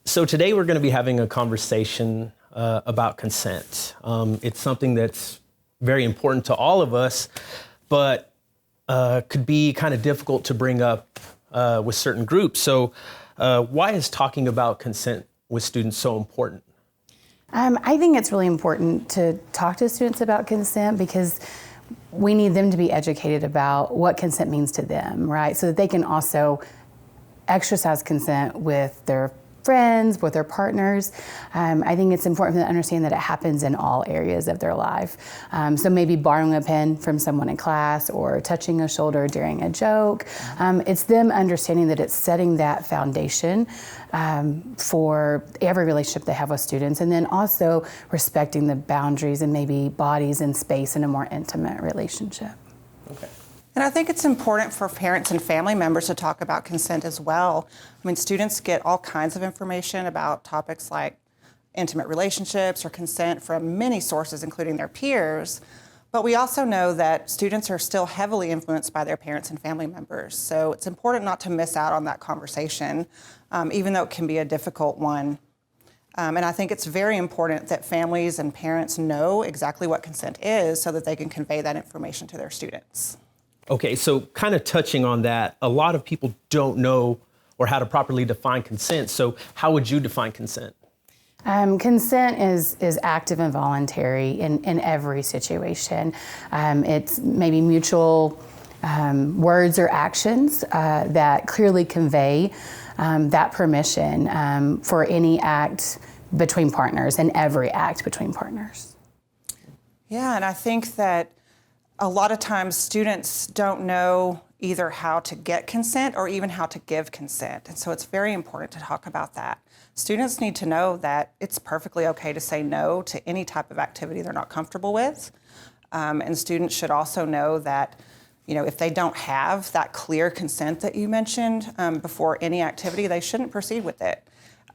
So today we're going to be having a conversation about consent. It's something that's very important to all of us, but could be kind of difficult to bring up with certain groups. So why is talking about consent with students so important? I think it's really important to talk to students about consent because we need them to be educated about what consent means to them, right? So that they can also exercise consent with their friends, with their partners. I think it's important for them to understand that it happens in all areas of their life. So maybe borrowing a pen from someone in class or touching a shoulder during a joke. It's them understanding that it's setting that foundation for every relationship they have with students, and then also respecting the boundaries and maybe bodies and space in a more intimate relationship. Okay. And I think it's important for parents and family members to talk about consent as well. I mean, students get all kinds of information about topics like intimate relationships or consent from many sources, including their peers. But we also know that students are still heavily influenced by their parents and family members. So it's important not to miss out on that conversation, even though it can be a difficult one. And I think it's very important that families and parents know exactly what consent is so that they can convey that information to their students. Okay, so kind of touching on that, a lot of people don't know or how to properly define consent. So how would you define consent? Consent is active and voluntary in every situation. It's maybe mutual words or actions that clearly convey that permission for any act between partners and every act between partners. Yeah, and I think that a lot of times students don't know either how to get consent or even how to give consent. And so it's very important to talk about that. Students need to know that it's perfectly okay to say no to any type of activity they're not comfortable with. And students should also know that, if they don't have that clear consent that you mentioned before any activity, they shouldn't proceed with it.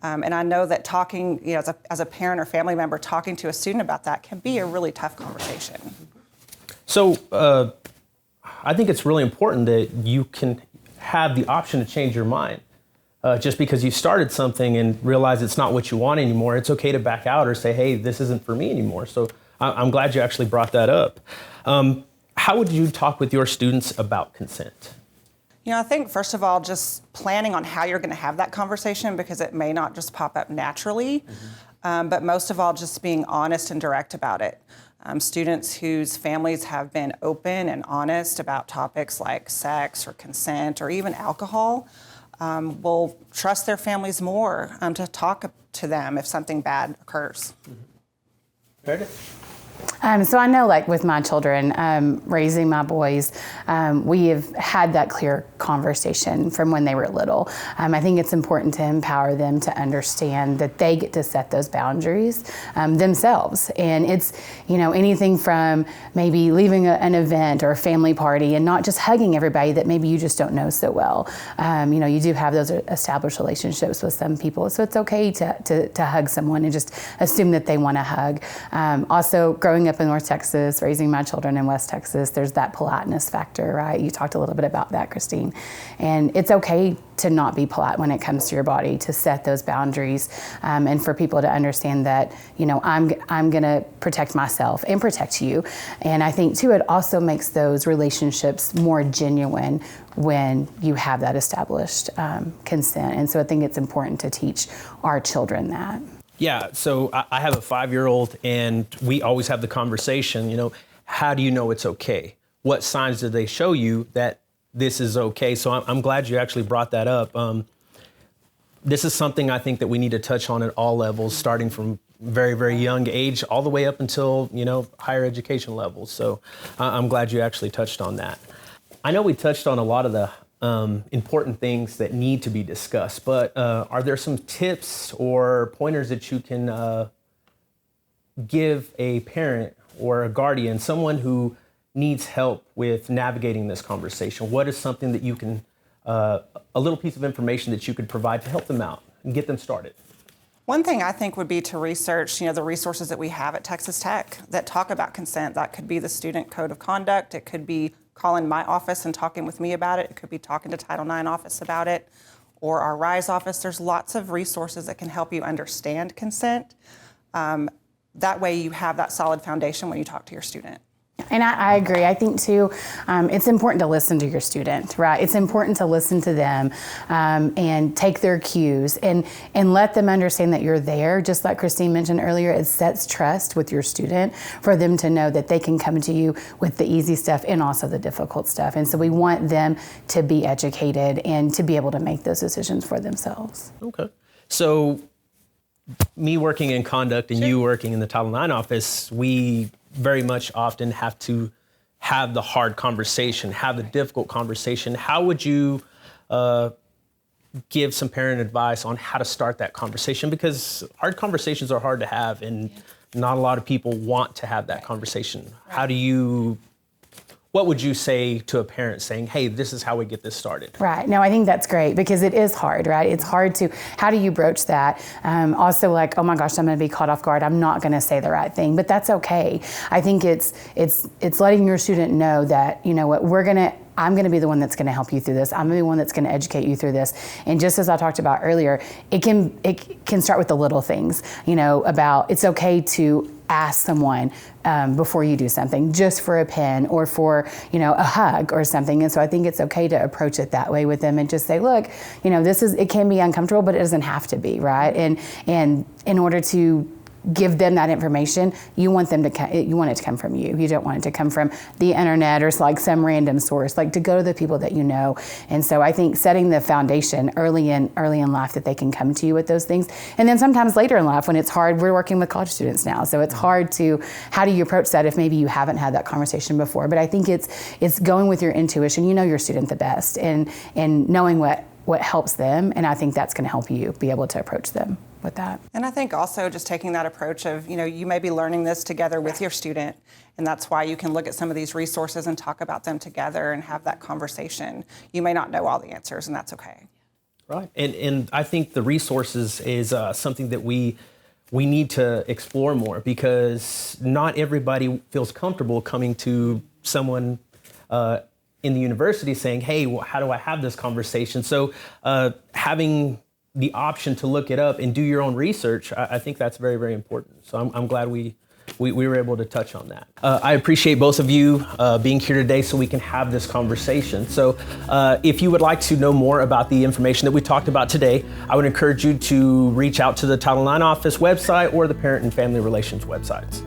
And I know that talking, as a parent or family member, talking to a student about that can be a really tough conversation. So I think it's really important that you can have the option to change your mind. Just because you started something and realize it's not what you want anymore, it's okay to back out or say, hey, this isn't for me anymore. So I'm glad you actually brought that up. How would you talk with your students about consent? I think, first of all, just planning on how you're going to have that conversation, because it may not just pop up naturally, but most of all, just being honest and direct about it. Students whose families have been open and honest about topics like sex or consent or even alcohol will trust their families more to talk to them if something bad occurs. Meredith? So I know, like with my children, raising my boys, we have had that clear conversation from when they were little. I think it's important to empower them to understand that they get to set those boundaries themselves. And it's, anything from maybe leaving an event or a family party and not just hugging everybody that maybe you just don't know so well. You do have those established relationships with some people, so it's okay to hug someone and just assume that they want to hug. Also, growing up in North Texas, raising my children in West Texas, there's that politeness factor, right? You talked a little bit about that, Christine. And it's okay to not be polite when it comes to your body, to set those boundaries, and for people to understand that, I'm going to protect myself and protect you. And I think, too, it also makes those relationships more genuine when you have that established consent. And so I think it's important to teach our children that. Yeah, so I have a 5-year-old, and we always have the conversation, how do you know it's okay? What signs do they show you that this is okay? So I'm glad you actually brought that up. This is something I think that we need to touch on at all levels, starting from very, very young age, all the way up until, higher education levels. So I'm glad you actually touched on that. I know we touched on a lot of the important things that need to be discussed, but are there some tips or pointers that you can give a parent or a guardian, someone who needs help with navigating this conversation? What is something that you can, a little piece of information that you could provide to help them out and get them started? One thing I think would be to research, the resources that we have at Texas Tech that talk about consent. That could be the Student Code of Conduct. It could be calling my office and talking with me about it. It could be talking to Title IX office about it. or our RISE office. There's lots of resources that can help you understand consent. That way you have that solid foundation when you talk to your student. And I agree. I think too, it's important to listen to your student, right? It's important to listen to them and take their cues and let them understand that you're there. Just like Christine mentioned earlier, it sets trust with your student for them to know that they can come to you with the easy stuff and also the difficult stuff. And so we want them to be educated and to be able to make those decisions for themselves. Okay. So me working in conduct and you working in the Title IX office, we very much often have to have the hard conversation, have the difficult conversation. How would you give some parent advice on how to start that conversation? Because hard conversations are hard to have, and not a lot of people want to have that conversation. What would you say to a parent saying, hey, this is how we get this started? Right. No, I think that's great because it is hard, right? It's hard how do you broach that? Also like, oh my gosh, I'm going to be caught off guard. I'm not going to say the right thing, but that's okay. I think it's letting your student know that, you know what, I'm going to be the one that's going to help you through this. I'm going to be the one that's going to educate you through this. And just as I talked about earlier, it can start with the little things, about it's okay to ask someone before you do something, just for a pen or for, a hug or something. And so I think it's okay to approach it that way with them and just say, look, it can be uncomfortable, but it doesn't have to be, right? And in order to give them that information, you want it to come from you. You don't want it to come from the internet or like some random source, like to go to the people that you know. And so I think setting the foundation early in life that they can come to you with those things. And then sometimes later in life when it's hard, we're working with college students now. So it's hard how do you approach that if maybe you haven't had that conversation before? But I think it's going with your intuition. You know your student the best and knowing what helps them. And I think that's going to help you be able to approach them with that. And I think also just taking that approach of, you may be learning this together with your student, and that's why you can look at some of these resources and talk about them together and have that conversation. You may not know all the answers, and that's okay. Right. And I think the resources is something that we need to explore more, because not everybody feels comfortable coming to someone in the university saying, hey, well, how do I have this conversation? So having the option to look it up and do your own research, I think that's very, very important. So I'm glad we were able to touch on that. I appreciate both of you being here today so we can have this conversation. So if you would like to know more about the information that we talked about today, I would encourage you to reach out to the Title IX office website or the Parent and Family Relations websites.